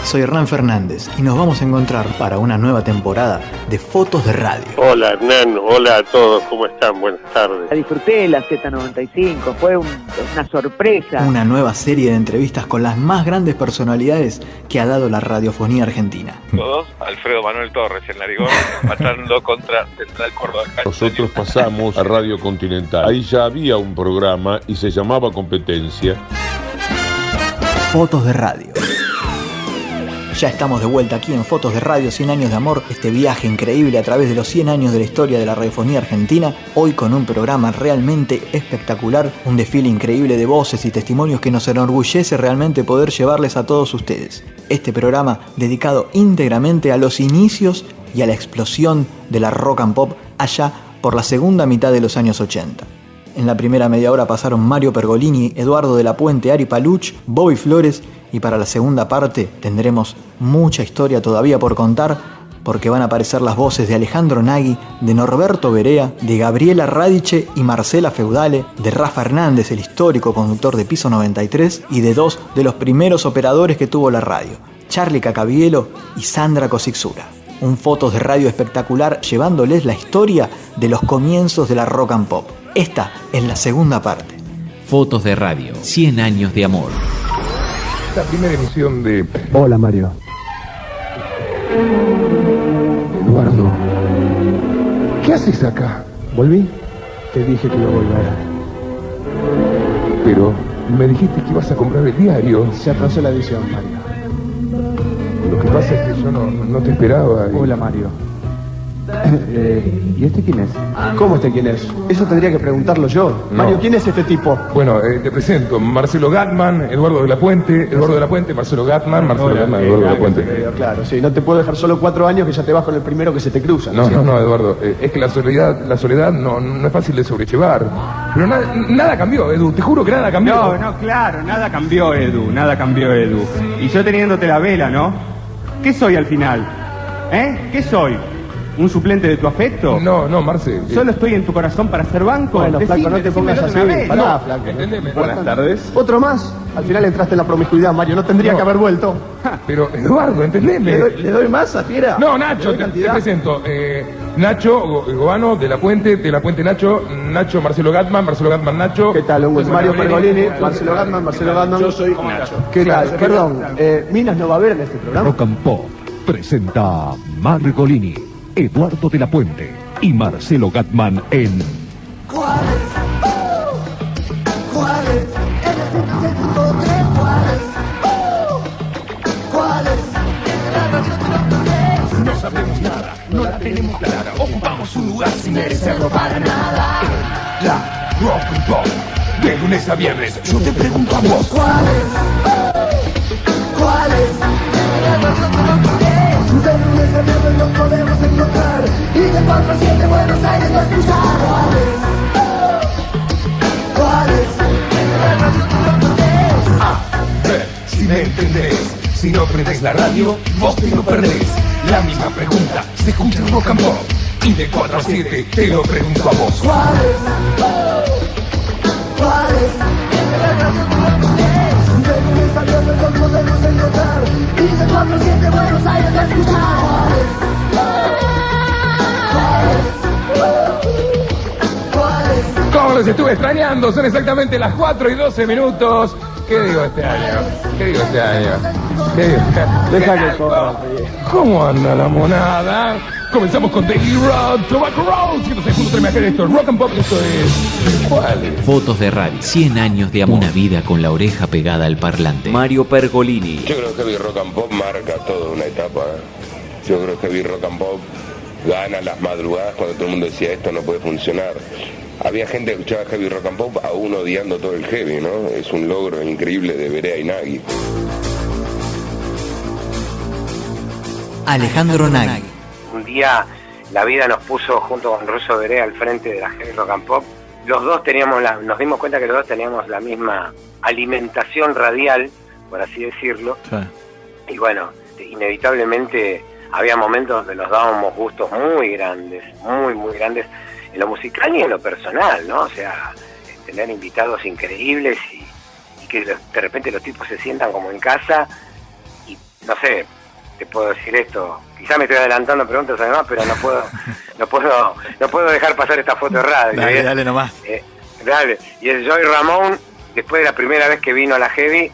soy Hernán Fernández y nos vamos a encontrar para una nueva temporada de Fotos de Radio. Hola Hernán, hola a todos, ¿cómo están? Buenas tardes. La disfruté de la Z95, fue una sorpresa. Una nueva serie de entrevistas con las más grandes personalidades que ha dado la radiofonía argentina. Todos, Alfredo Manuel Torres en Larigón, empatando contra Central Córdoba. Nosotros pasamos a Radio Continental. Ahí ya había un programa y se llamaba Competencia. Fotos de Radio. Ya estamos de vuelta aquí en Fotos de Radio, 100 años de amor, este viaje increíble a través de los 100 años de la historia de la radiofonía argentina, hoy con un programa realmente espectacular, un desfile increíble de voces y testimonios que nos enorgullece realmente poder llevarles a todos ustedes. Este programa dedicado íntegramente a los inicios y a la explosión de la rock and pop allá por la segunda mitad de los años 80. En la primera media hora pasaron Mario Pergolini, Eduardo de la Puente, Ari Paluch, Bobby Flores, y para la segunda parte tendremos mucha historia todavía por contar, porque van a aparecer las voces de Alejandro Nagui, de Norberto Berea, de Gabriela Radice y Marcela Feudale, de Rafa Hernández, el histórico conductor de Piso 93, y de dos de los primeros operadores que tuvo la radio, Charlie Cacabielo y Sandra Cosixura. Un Fotos de Radio espectacular llevándoles la historia de los comienzos de la rock and pop. Esta es la segunda parte. Fotos de Radio, 100 años de amor. La primera emisión de... Hola, Mario. Eduardo, ¿qué haces acá? ¿Volví? Te dije que iba a volver. Pero me dijiste que ibas a comprar el diario. Se atrasó la edición, Mario. Lo que pasa es que yo no te esperaba. Hola, Mario. ¿Y este quién es? ¿Cómo este quién es? Eso tendría que preguntarlo yo. No. Mario, ¿quién es este tipo? Bueno, te presento. Marcelo Gatman, Eduardo de la Puente, Marcelo Gatman, Eduardo de la Puente. Claro, sí, no te puedo dejar solo 4 años que ya te vas con el primero que se te cruza. No, Eduardo. Es que la soledad no es fácil de sobrellevar. Pero nada cambió, Edu. Te juro que nada cambió. Claro, nada cambió, Edu. Y yo teniéndote la vela, ¿no? ¿Qué soy al final? ¿Qué soy? ¿Un suplente de tu afecto? No, Marce. ¿Solo estoy en tu corazón para ser banco? Bueno, flaco, no te pongas así. Pará, flaco. Entendeme. Buenas tardes. ¿Otro más? Al final entraste en la promiscuidad, Mario. No tendría que haber vuelto. Pero, Eduardo, entendeme. ¿Le doy más a Fiera? No, Nacho, te presento. Nacho Gobano, de la Puente Nacho, Marcelo Gatman, Nacho. ¿Qué tal, Hongo? Mario Pergolini, Marcelo Gatman. Yo soy Nacho. ¿Qué tal? Perdón, Minas no va a haber en este programa. Rock and Pop presenta Pergolini, Eduardo de la Puente y Marcelo Gatman en ¿Cuáles? En el 106.3, ¿cuáles? No sabemos nada, no la tenemos clara, ocupamos un lugar sin merecerlo para nada. En la Rock and Pop, de lunes a viernes, yo te pregunto a vos. ¿Cuáles? De lunes a viernes nos podemos encontrar y de 4 a 7 Buenos Aires va a escuchar. ¿Cuáles? A ver si me entendés, si no prendés la radio, vos te lo perdés. La misma pregunta se escucha en Rock and Pop y de 4 a 7 te lo pregunto a vos. ¿Cuáles? De lunes a viernes nos podemos encontrar y de 4 a 7 Buenos Aires va a escuchar. ¿Cómo los estuve extrañando? Son exactamente las 4:12. ¿Qué digo este año? Deja que corra. ¿Cómo anda la monada? Comenzamos con Daily Rock, Tobacco Road, 106.3 esto es Rock and Pop, esto es... ¿Cuál es? Fotos de Radio, 100 años de amor. Una vida con la oreja pegada al parlante. Mario Pergolini. Yo creo que Heavy Rock and Pop marca toda una etapa. Yo creo que Heavy Rock and Pop gana las madrugadas cuando todo el mundo decía esto no puede funcionar. Había gente que escuchaba Heavy Rock and Pop aún odiando todo el heavy, ¿no? Es un logro increíble de Berea y Nagui. Alejandro Nagui. Un día la vida nos puso junto con Russo Berea al frente de la Heavy Rock and Pop. Los dos nos dimos cuenta que los dos teníamos la misma alimentación radial, por así decirlo. Sí. Y bueno, inevitablemente había momentos donde nos dábamos gustos muy grandes, muy grandes, en lo musical y en lo personal, ¿no? O sea, tener invitados increíbles y que de repente los tipos se sientan como en casa y no sé, te puedo decir esto, quizá me estoy adelantando preguntas además, pero no puedo dejar pasar esta foto de radio. Dale nomás. Dale. Y el Joey Ramón, después de la primera vez que vino a la Heavy,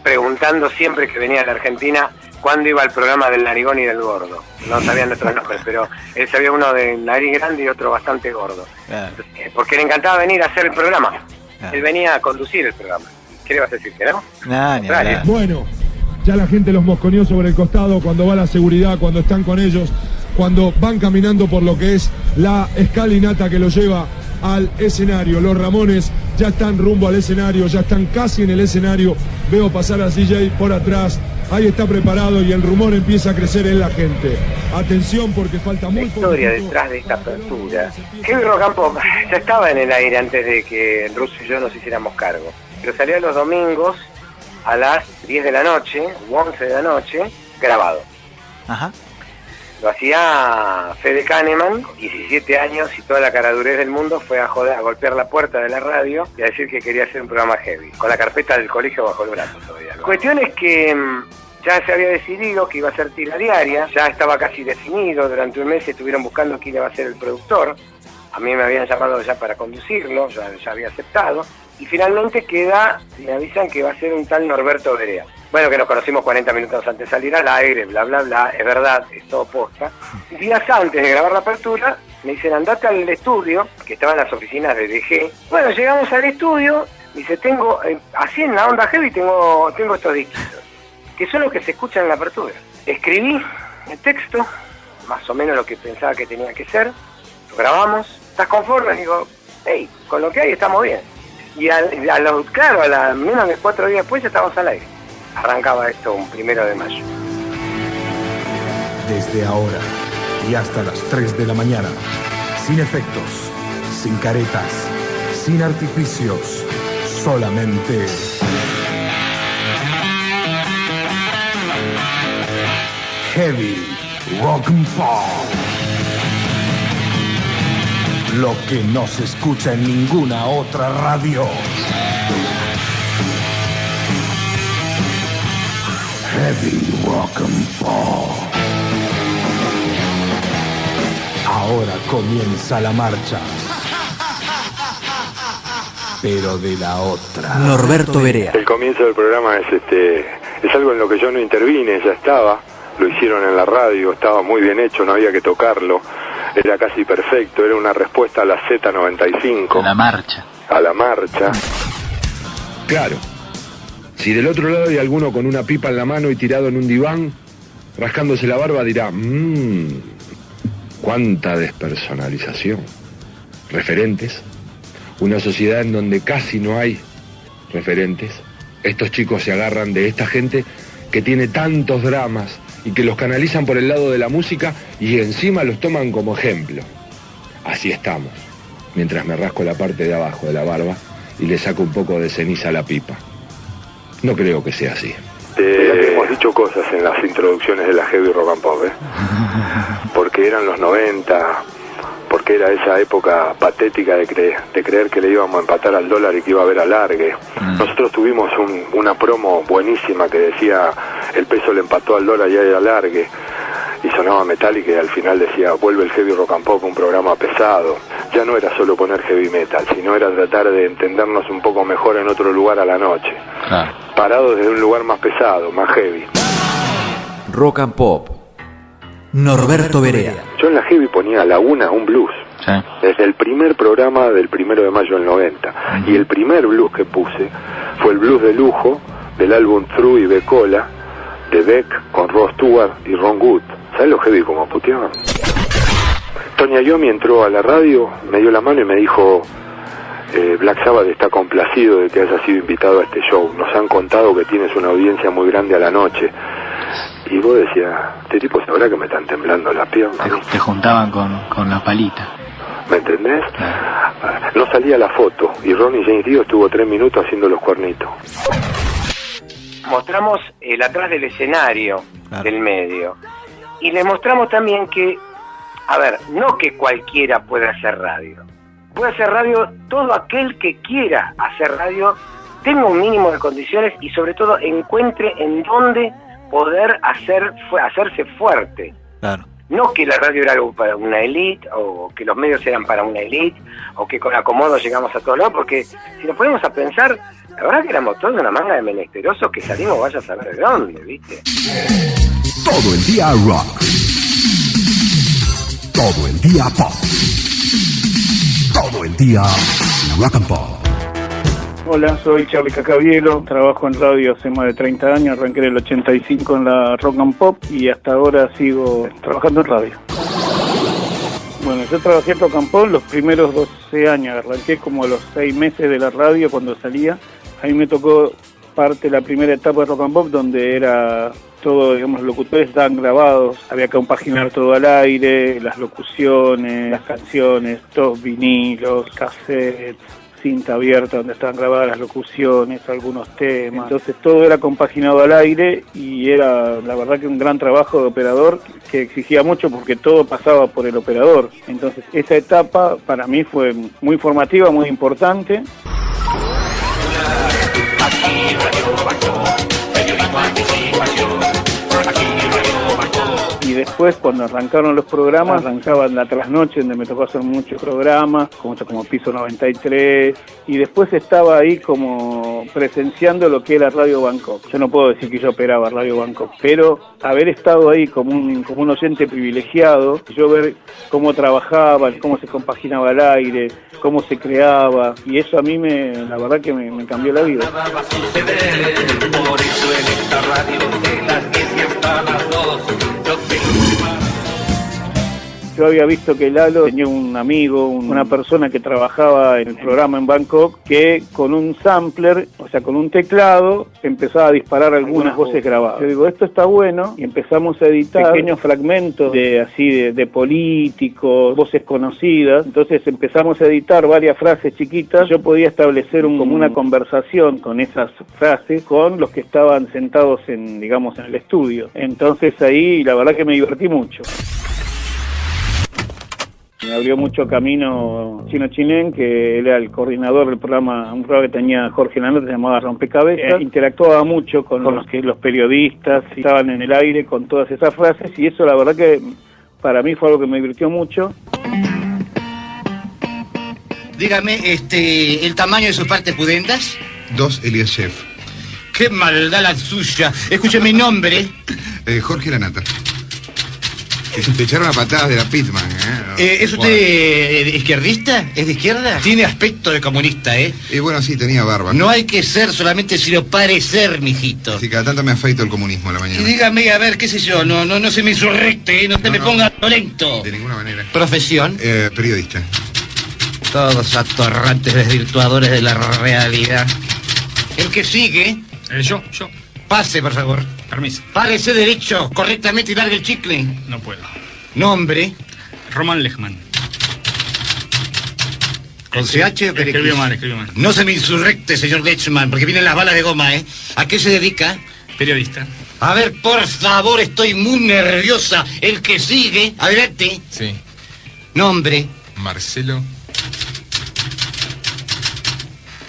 preguntando siempre que venía a la Argentina cuándo iba el programa del Narigón y del Gordo. No sabían nuestros nombres, pero él sabía uno de nariz grande y otro bastante gordo. Porque le encantaba venir a hacer el programa. Él venía a conducir el programa. ¿Qué le vas a decir? ¿Que no? Bueno, ya la gente los mosconeó sobre el costado cuando va la seguridad, cuando están con ellos, cuando van caminando por lo que es la escalinata que los lleva al escenario. Los Ramones ya están rumbo al escenario, ya están casi en el escenario. Veo pasar a CJ por atrás. Ahí está preparado y el rumor empieza a crecer en la gente. Atención porque falta muy poco. La historia detrás de esta apertura. Heavy Rock and Pop ya estaba en el aire antes de que el Ruso y yo nos hiciéramos cargo. Pero salía los domingos a las 10 de la noche, u 11 de la noche, grabado. Ajá. Lo hacía Fede Kahneman, 17 años y toda la caradurez del mundo fue a golpear la puerta de la radio y a decir que quería hacer un programa heavy, con la carpeta del colegio bajo el brazo todavía. La cuestión es que ya se había decidido que iba a ser tira diaria, ya estaba casi definido, durante un mes estuvieron buscando quién iba a ser el productor, a mí me habían llamado ya para conducirlo, ya había aceptado, y finalmente me avisan que va a ser un tal Norberto Berea. Bueno, que nos conocimos 40 minutos antes de salir al aire, bla, bla, bla, es verdad, es todo posta. Días antes de grabar la apertura, me dicen, andate al estudio, que estaba en las oficinas de DG. Bueno, llegamos al estudio, dice, tengo, así en la onda heavy tengo estos disquitos, que son los que se escuchan en la apertura. Escribí el texto, más o menos lo que pensaba que tenía que ser, lo grabamos, ¿estás conforme? Digo, hey, con lo que hay estamos bien. Y claro, a menos de 4 días después ya estábamos al aire. Arrancaba esto un 1 de mayo. Desde ahora y hasta las 3 de la mañana, sin efectos, sin caretas, sin artificios, solamente Heavy Rock and Pop. Lo que no se escucha en ninguna otra radio. Heavy Rock and Pop. Ahora comienza la marcha. Pero de la otra. Norberto Berea. El comienzo del programa es algo en lo que yo no intervine, ya estaba. Lo hicieron en la radio, estaba muy bien hecho, no había que tocarlo. Era casi perfecto, era una respuesta a la Z95. A la marcha. A la marcha. Claro. Si del otro lado hay alguno con una pipa en la mano y tirado en un diván, rascándose la barba, dirá, cuánta despersonalización. Referentes. Una sociedad en donde casi no hay referentes. Estos chicos se agarran de esta gente que tiene tantos dramas y que los canalizan por el lado de la música y encima los toman como ejemplo. Así estamos, mientras me rasco la parte de abajo de la barba y le saco un poco de ceniza a la pipa. No creo que sea así. Hemos dicho cosas en las introducciones de la Heavy Rock and Pop, porque eran los 90, porque era esa época patética de creer que le íbamos a empatar al dólar y que iba a haber alargue. Nosotros tuvimos una promo buenísima que decía el peso le empató al dólar y hay alargue, y sonaba Metallica y al final decía vuelve el Heavy Rock and Pop, un programa pesado. Ya no era solo poner heavy metal, sino era tratar de entendernos un poco mejor en otro lugar a la noche, parados desde un lugar más pesado, más heavy. Rock and Pop. Norberto Berea. Yo en la heavy ponía a la una un blues. Sí. Desde el primer programa del 1 de mayo del 90. Y el primer blues que puse fue el blues de lujo del álbum Through y Becola de Beck con Rod Stewart y Ron Wood. ¿Sabes lo heavy como puteaban? Tony Iommi entró a la radio, me dio la mano y me dijo, Black Sabbath está complacido de que hayas sido invitado a este show. Nos han contado que tienes una audiencia muy grande a la noche. Y vos decías, este tipo sabrá que me están temblando las piernas. Te juntaban con la palita. ¿Me entendés? No salía la foto y Ronnie James Dio estuvo 3 minutos haciendo los cuernitos. Mostramos el atrás del escenario, del medio. Y les mostramos también que, a ver, no que cualquiera pueda hacer radio. Puede hacer radio todo aquel que quiera hacer radio, tenga un mínimo de condiciones y sobre todo encuentre en dónde poder hacerse fuerte. Claro. No que la radio era algo para una élite, o que los medios eran para una élite, o que con acomodo llegamos a todos lados, porque si nos ponemos a pensar, la verdad que éramos todos una manga de menesterosos que salimos vaya a saber de dónde, ¿viste? Todo el día rock. Todo el día pop. Todo el día rock and pop. Hola, soy Charlie Cacabielo, trabajo en radio hace más de 30 años, arranqué en el 85 en la Rock and Pop y hasta ahora sigo trabajando en radio. Bueno, yo trabajé en Rock and Pop los primeros 12 años, arranqué como a los 6 meses de la radio cuando salía. A mí me tocó parte de la primera etapa de Rock and Pop donde era todo, digamos, los locutores estaban grabados, había que compaginar todo al aire, las locuciones, las canciones, todos vinilos, cassettes, cinta abierta donde estaban grabadas las locuciones, algunos temas. Entonces todo era compaginado al aire y era la verdad que un gran trabajo de operador que exigía mucho porque todo pasaba por el operador. Entonces esa etapa para mí fue muy formativa, muy importante. Y después cuando arrancaron los programas, arrancaban la trasnoche donde me tocó hacer muchos programas, como Piso 93, y después estaba ahí como presenciando lo que era Radio Bangkok. Yo no puedo decir que yo operaba Radio Bangkok, pero haber estado ahí como un oyente privilegiado, yo ver cómo trabajaban, cómo se compaginaba el aire, cómo se creaba, y eso a mí la verdad que me cambió la vida. Por eso en esta radio de las 10 y hasta las 2. Yo había visto que Lalo tenía un amigo, una persona que trabajaba en el programa en Bangkok, que con un sampler, o sea, con un teclado, empezaba a disparar algunas voces grabadas. Yo digo, esto está bueno, y empezamos a editar pequeños fragmentos de políticos, voces conocidas. Entonces empezamos a editar varias frases chiquitas. Yo podía establecer como una conversación con esas frases con los que estaban sentados en el estudio. Entonces ahí la verdad que me divertí mucho. Me abrió mucho camino Chino Chilén, que era el coordinador del programa, un programa que tenía Jorge Lanota, se llamaba Rompecabezas. Interactuaba mucho con los periodistas, y estaban en el aire con todas esas frases, y eso la verdad que para mí fue algo que me divirtió mucho. Dígame, ¿el tamaño de sus partes pudendas? 2 Eliashev. ¡Qué maldad la suya! Escuche mi nombre. Jorge Lanata. Te echaron a patadas de la Pitman, ¿Es usted izquierdista? ¿Es de izquierda? Tiene aspecto de comunista, bueno, sí, tenía barba. No hay que ser solamente sino parecer, mijito. Sí, cada tanto me afeito el comunismo a la mañana. Y dígame, a ver, qué sé yo, no se me insurrecte, no se me ponga violento. De ninguna manera. ¿Profesión? Periodista. Todos atorrantes desvirtuadores de la realidad. El que sigue... Yo. Pase, por favor. Permiso. Párese derecho, correctamente y largue el chicle. No puedo. Nombre. Román Lechman. ¿Con CH o escribió mal. No se me insurrecte, señor Lechman, porque vienen las balas de goma, ¿A qué se dedica? Periodista. A ver, por favor, estoy muy nerviosa. El que sigue. Adelante. Sí. Nombre. Marcelo.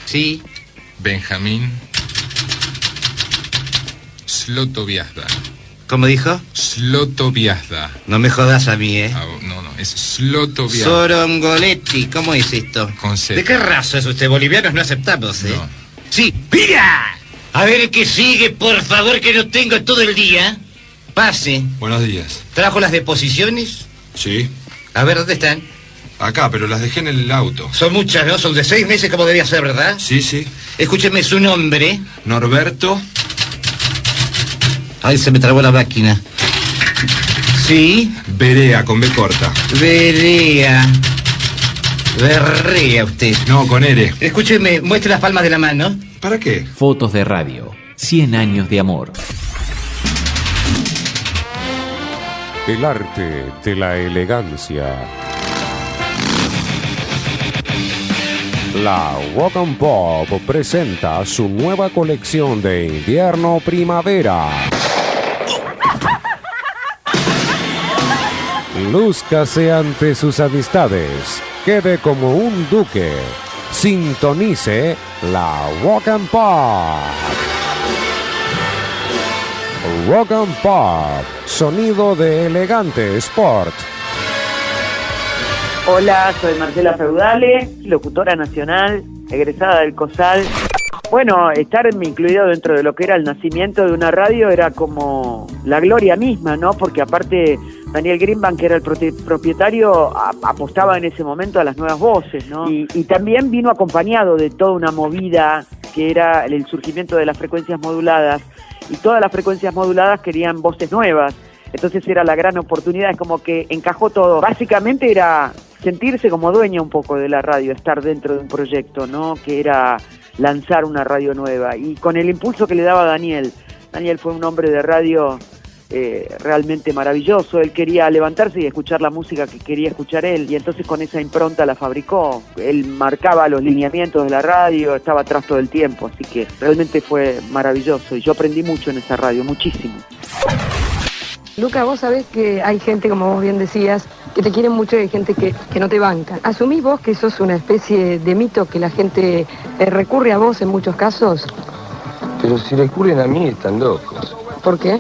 Sí. Benjamín. Slotoviazda. ¿Cómo dijo? Slotoviazda. No me jodas a mí, No, es Slotoviazda. Sorongoletti, ¿cómo es esto? Con Z. ¿De qué raza es usted? Bolivianos no aceptamos, No. Sí, ¡mira! A ver, ¿qué sigue, por favor, que no tengo todo el día? Pase. Buenos días. ¿Trajo las deposiciones? Sí. A ver, ¿dónde están? Acá, pero las dejé en el auto. Son muchas, ¿no? Son de 6 meses como debía ser, ¿verdad? Sí. Escúcheme su nombre. Norberto. Ay, se me trabó la máquina. ¿Sí? Berea, con B corta. Berrea usted. No, con R. Escúcheme, muestre las palmas de la mano. ¿Para qué? Fotos de radio. 100 años de amor. El arte de la elegancia. La Rock and Pop presenta su nueva colección de invierno-primavera. Lúzcase ante sus amistades. Quede como un duque. Sintonice la Rock and Pop. Rock and Pop, sonido de Elegante Sport. Hola, soy Marcela Feudale, locutora nacional, egresada del COSAL. Bueno, estar incluido dentro de lo que era el nacimiento de una radio era como la gloria misma, ¿no? Porque aparte Daniel Greenbank, que era el propietario, apostaba en ese momento a las nuevas voces, ¿no? Y también vino acompañado de toda una movida que era el surgimiento de las frecuencias moduladas, y todas las frecuencias moduladas querían voces nuevas. Entonces era la gran oportunidad, es como que encajó todo. Básicamente era sentirse como dueño un poco de la radio, estar dentro de un proyecto, ¿no? Que era lanzar una radio nueva. Y con el impulso que le daba Daniel fue un hombre de radio realmente maravilloso. Él quería levantarse y escuchar la música que quería escuchar él, y entonces con esa impronta la fabricó. Él marcaba los lineamientos de la radio, estaba atrás todo el tiempo, así que realmente fue maravilloso, y yo aprendí mucho en esa radio, muchísimo. Luca, vos sabés que hay gente, como vos bien decías, que te quiere mucho y hay gente que no te banca. ¿Asumís vos que sos una especie de mito, que la gente recurre a vos en muchos casos? Pero si recurren a mí están locos. ¿Por qué?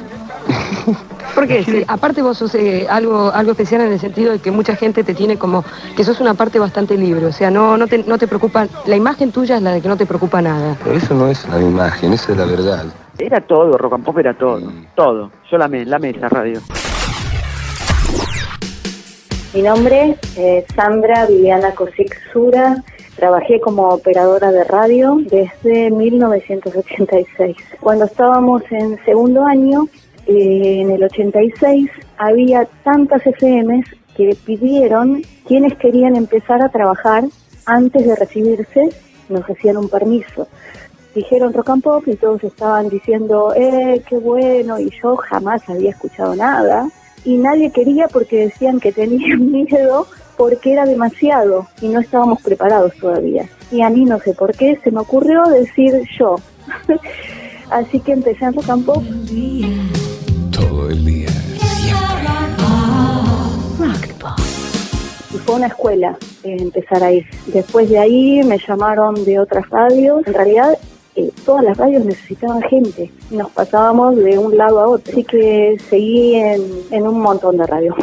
Porque sí, aparte vos sos algo especial en el sentido de que mucha gente te tiene como que sos una parte bastante libre, o sea, no te preocupa, la imagen tuya es la de que no te preocupa nada. Pero eso no es la imagen, esa es la verdad. Era todo, Rock and Pop era todo, todo. Yo la mesa radio. Mi nombre es Sandra Viviana Cosic Sura. Trabajé como operadora de radio desde 1986. Cuando estábamos en segundo año, en el 86, había tantas FMs que pidieron quienes querían empezar a trabajar antes de recibirse, nos hacían un permiso. Dijeron Rock and Pop y todos estaban diciendo, qué bueno, y yo jamás había escuchado nada. Y nadie quería porque decían que tenían miedo porque era demasiado y no estábamos preparados todavía. Y a mí no sé por qué se me ocurrió decir yo. Así que empecé en Rock and Pop. Todo el día, siempre. Y fue una escuela empezar ahí. Después de ahí me llamaron de otras radios. En realidad todas las radios necesitaban gente. Nos pasábamos de un lado a otro. Así que seguí en un montón de radios.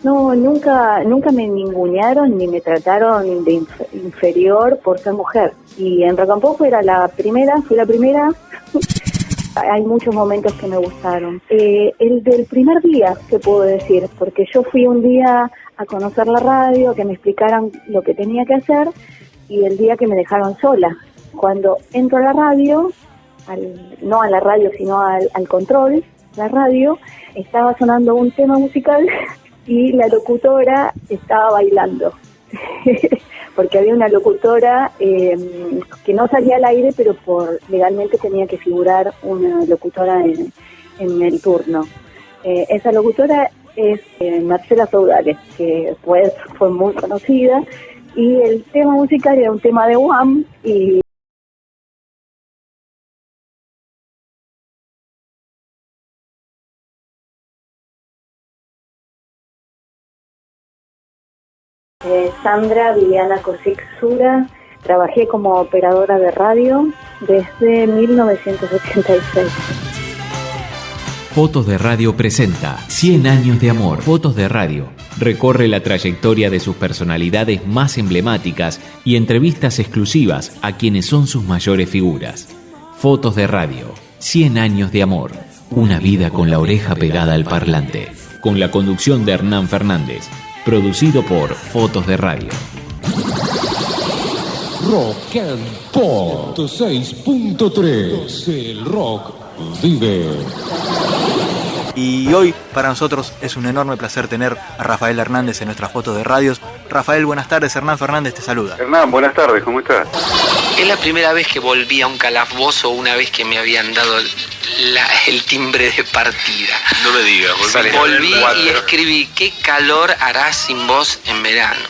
No, nunca me ningunearon ni me trataron de inferior por ser mujer. Y en Rock and Pop fui la primera. Hay muchos momentos que me gustaron. El del primer día, te puedo decir, porque yo fui un día a conocer la radio, que me explicaran lo que tenía que hacer, y el día que me dejaron sola. Cuando entro a la radio, no a la radio, sino al control, la radio, estaba sonando un tema musical y la locutora estaba bailando. Porque había una locutora que no salía al aire, pero legalmente tenía que figurar una locutora en el turno. Esa locutora es Marcela Feudale, que después fue muy conocida, y el tema musical era un tema de Wham, y Sandra Viviana Cosic Sura. Trabajé como operadora de radio desde 1986. Fotos de Radio presenta 100 años de amor. Fotos de Radio recorre la trayectoria de sus personalidades más emblemáticas y entrevistas exclusivas a quienes son sus mayores figuras. Fotos de Radio, 100 años de amor. Una vida con la oreja pegada al parlante. Con la conducción de Hernán Fernández. Producido por Fotos de Radio. Rock and Pop 6.3. El rock vive. Y hoy para nosotros es un enorme placer tener a Rafael Hernández en nuestras Fotos de Radios. Rafael, buenas tardes. Hernán Fernández te saluda. Hernán, buenas tardes. ¿Cómo estás? Es la primera vez que volví a un calabozo una vez que me habían dado el timbre de partida. No me digas, volví y escribí, ¿qué calor hará sin vos en verano?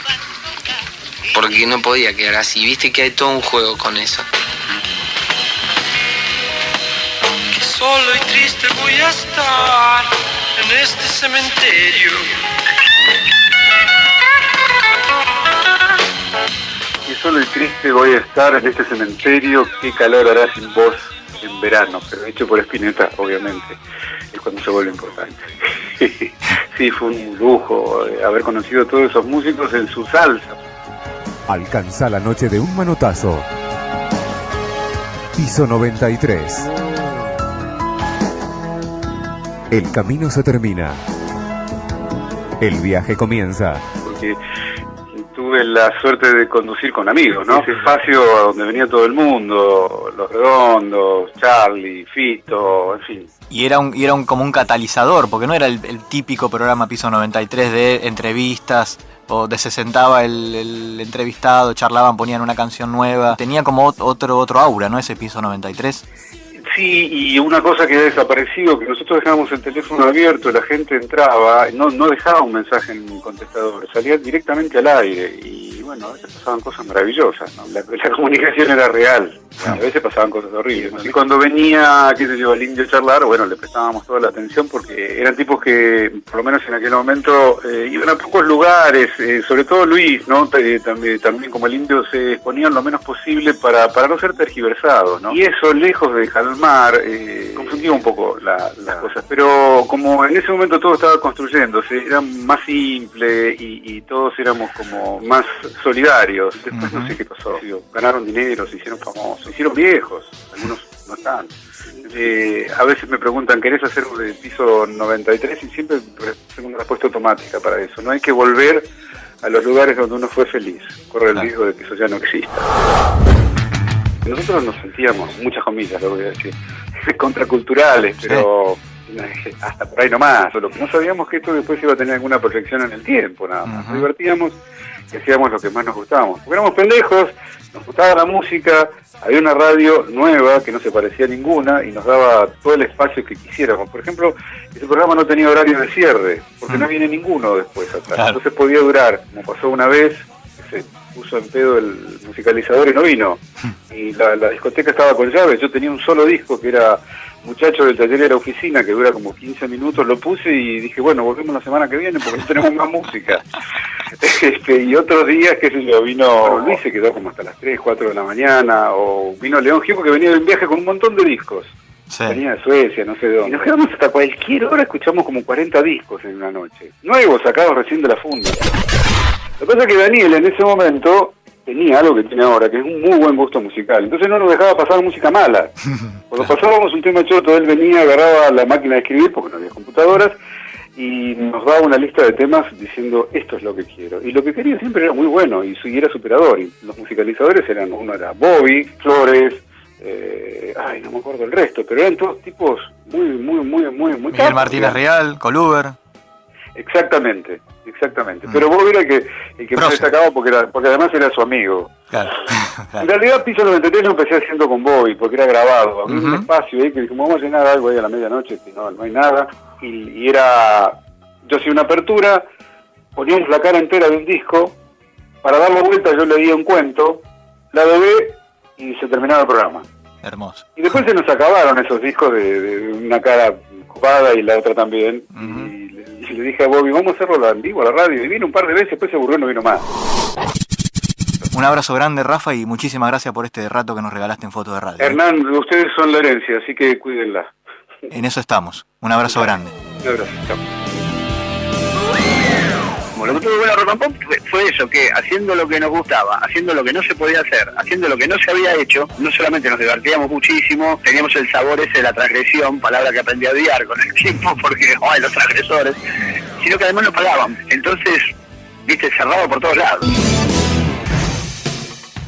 Porque no podía quedar así, viste que hay todo un juego con eso. Que solo y triste voy a estar en este cementerio. Y solo y triste voy a estar en este cementerio, qué calor hará sin vos en verano, pero hecho por Spinetta, obviamente, es cuando se vuelve importante. Sí, fue un lujo haber conocido a todos esos músicos en su salsa. Alcanza la noche de un manotazo. Piso 93. El camino se termina. El viaje comienza. Porque tuve la suerte de conducir con amigos, ¿no? Ese espacio a donde venía todo el mundo, Los Redondos, Charlie, Fito, en fin. Y era como un catalizador, porque no era el típico programa Piso 93 de entrevistas, o de se sentaba el entrevistado, charlaban, ponían una canción nueva. Tenía como otro aura, ¿no? Ese Piso 93. Sí, y una cosa que ha desaparecido, que nosotros dejábamos el teléfono abierto, la gente entraba, no dejaba un mensaje en un contestador, salía directamente al aire, y bueno, a veces pasaban cosas maravillosas, ¿no? La comunicación era real, a veces pasaban cosas horribles, ¿no? Y cuando venía, qué sé yo, el indio a charlar, bueno, le prestábamos toda la atención, porque eran tipos que, por lo menos en aquel momento, iban a pocos lugares, sobre todo Luis, ¿no? También como el indio se exponían lo menos posible para no ser tergiversados, ¿no? Y eso, lejos de calmar, confundía un poco las cosas, pero como en ese momento todo estaba construyéndose, era más simple y todos éramos como más solidarios. Después no sé qué pasó, ganaron dinero, se hicieron famosos, se hicieron viejos, algunos no están. A veces me preguntan, ¿querés hacer de Piso 93? Y siempre tengo una respuesta automática para eso. No hay que volver a los lugares donde uno fue feliz, corre el riesgo de que eso ya no exista. Nosotros nos sentíamos, muchas comillas lo voy a decir, contraculturales, pero hasta por ahí nomás. Solo que no sabíamos que esto después iba a tener alguna proyección en el tiempo, nada más. Nos divertíamos y hacíamos lo que más nos gustábamos. Porque éramos pendejos, nos gustaba la música, había una radio nueva que no se parecía a ninguna y nos daba todo el espacio que quisiéramos. Por ejemplo, ese programa no tenía horario de cierre, porque no viene ninguno después atrás. Claro. Entonces podía durar, como pasó una vez, se puso en pedo el musicalizador y no vino. Y la discoteca estaba con llave. Yo tenía un solo disco que era Muchacho del Taller de la Oficina, que dura como 15 minutos. Lo puse y dije, bueno, volvemos la semana que viene porque no tenemos más música. Y otros días, qué sé yo, vino Luis, se quedó como hasta las 3, 4 de la mañana. O vino León Gieco, que venía de un viaje con un montón de discos. Sí. Venía de Suecia, no sé de dónde. Y nos quedamos hasta cualquier hora, escuchamos como 40 discos en una noche. Nuevos, sacados recién de la funda. Lo que pasa es que Daniel en ese momento tenía algo que tiene ahora, que es un muy buen gusto musical. Entonces no nos dejaba pasar música mala. Cuando pasábamos un tema choto, él venía, agarraba la máquina de escribir, porque no había computadoras, y nos daba una lista de temas diciendo, esto es lo que quiero. Y lo que quería siempre era muy bueno, y era superador. Y los musicalizadores uno era Bobby, Flores, no me acuerdo el resto, pero eran todos tipos muy Miguel capos, Martínez Real, Coluber. Exactamente. Pero Bobby era el que más destacaba porque además era su amigo. Claro. En realidad Piso 93 lo empecé haciendo con Bobby porque era grabado. Había un espacio ahí que dijimos, vamos a llenar algo ahí a la medianoche, que no hay nada. Y era, yo hacía una apertura, poníamos la cara entera de un disco, para darle vuelta yo leía un cuento, la bebé y se terminaba el programa. Hermoso. Y después se nos acabaron esos discos de una cara ocupada y la otra también. Y le dije a Bobby, vamos a hacerlo en vivo a la radio. Y vino un par de veces, después se aburrió y no vino más. Un abrazo grande, Rafa, y muchísimas gracias por este rato que nos regalaste en Fotos de Radio. Hernán, ustedes son la herencia, así que cuídenla. En eso estamos. Un abrazo grande. Un abrazo. Chao. Lo que tuvo bueno Rock and Pop fue eso, que haciendo lo que nos gustaba, haciendo lo que no se podía hacer, haciendo lo que no se había hecho, no solamente nos divertíamos muchísimo, teníamos el sabor ese de la transgresión, palabra que aprendí a odiar con el tiempo porque, los transgresores, sino que además nos pagaban. Entonces, cerrado por todos lados.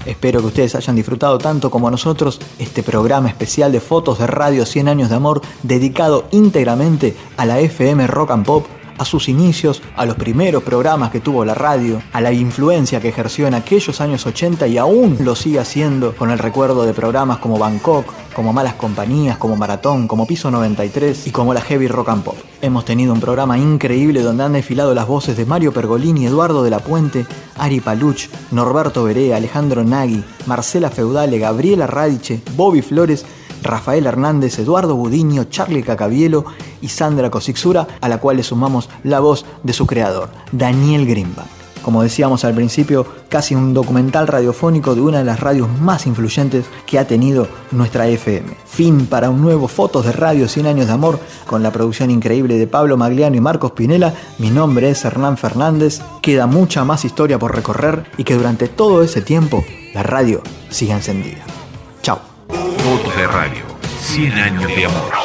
Espero que ustedes hayan disfrutado tanto como nosotros este programa especial de Fotos de Radio 100 años de amor, dedicado íntegramente a la FM Rock and Pop, a sus inicios, a los primeros programas que tuvo la radio, a la influencia que ejerció en aquellos años 80 y aún lo sigue haciendo con el recuerdo de programas como Bangkok, como Malas Compañías, como Maratón, como Piso 93 y como la Heavy Rock and Pop. Hemos tenido un programa increíble donde han desfilado las voces de Mario Pergolini, Eduardo de la Puente, Ari Paluch, Norberto Berea, Alejandro Nagui, Marcela Feudale, Gabriela Radiche, Bobby Flores, Rafael Hernández, Eduardo Budiño, Charlie Cacabielo y Sandra Cosixura, a la cual le sumamos la voz de su creador, Daniel Greenbank. como decíamos al principio, casi un documental radiofónico de una de las radios más influyentes que ha tenido nuestra FM. Fin para un nuevo Fotos de Radio 100 años de amor, con la producción increíble de Pablo Magliano y Marcos Pinela. Mi nombre es Hernán Fernández. Queda mucha más historia por recorrer y que durante todo ese tiempo la radio siga encendida. Chao. Fotos de Radio 100 años de amor.